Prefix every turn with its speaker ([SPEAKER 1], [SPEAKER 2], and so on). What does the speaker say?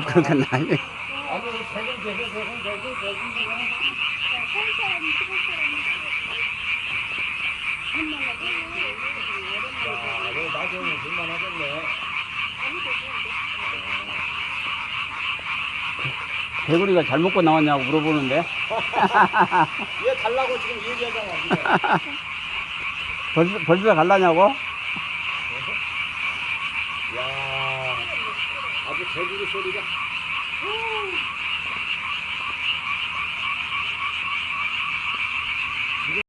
[SPEAKER 1] 그러니까 나
[SPEAKER 2] 아니, 대군. 야, 너 나중에 볼만하겠네.
[SPEAKER 1] 개구리가 잘 먹고 나왔냐고 물어보는데.
[SPEAKER 2] 얘 달라고 지금 얘기하잖아.
[SPEAKER 1] 벌써 갈라냐고?
[SPEAKER 2] 야, 아주 개구리 소리가.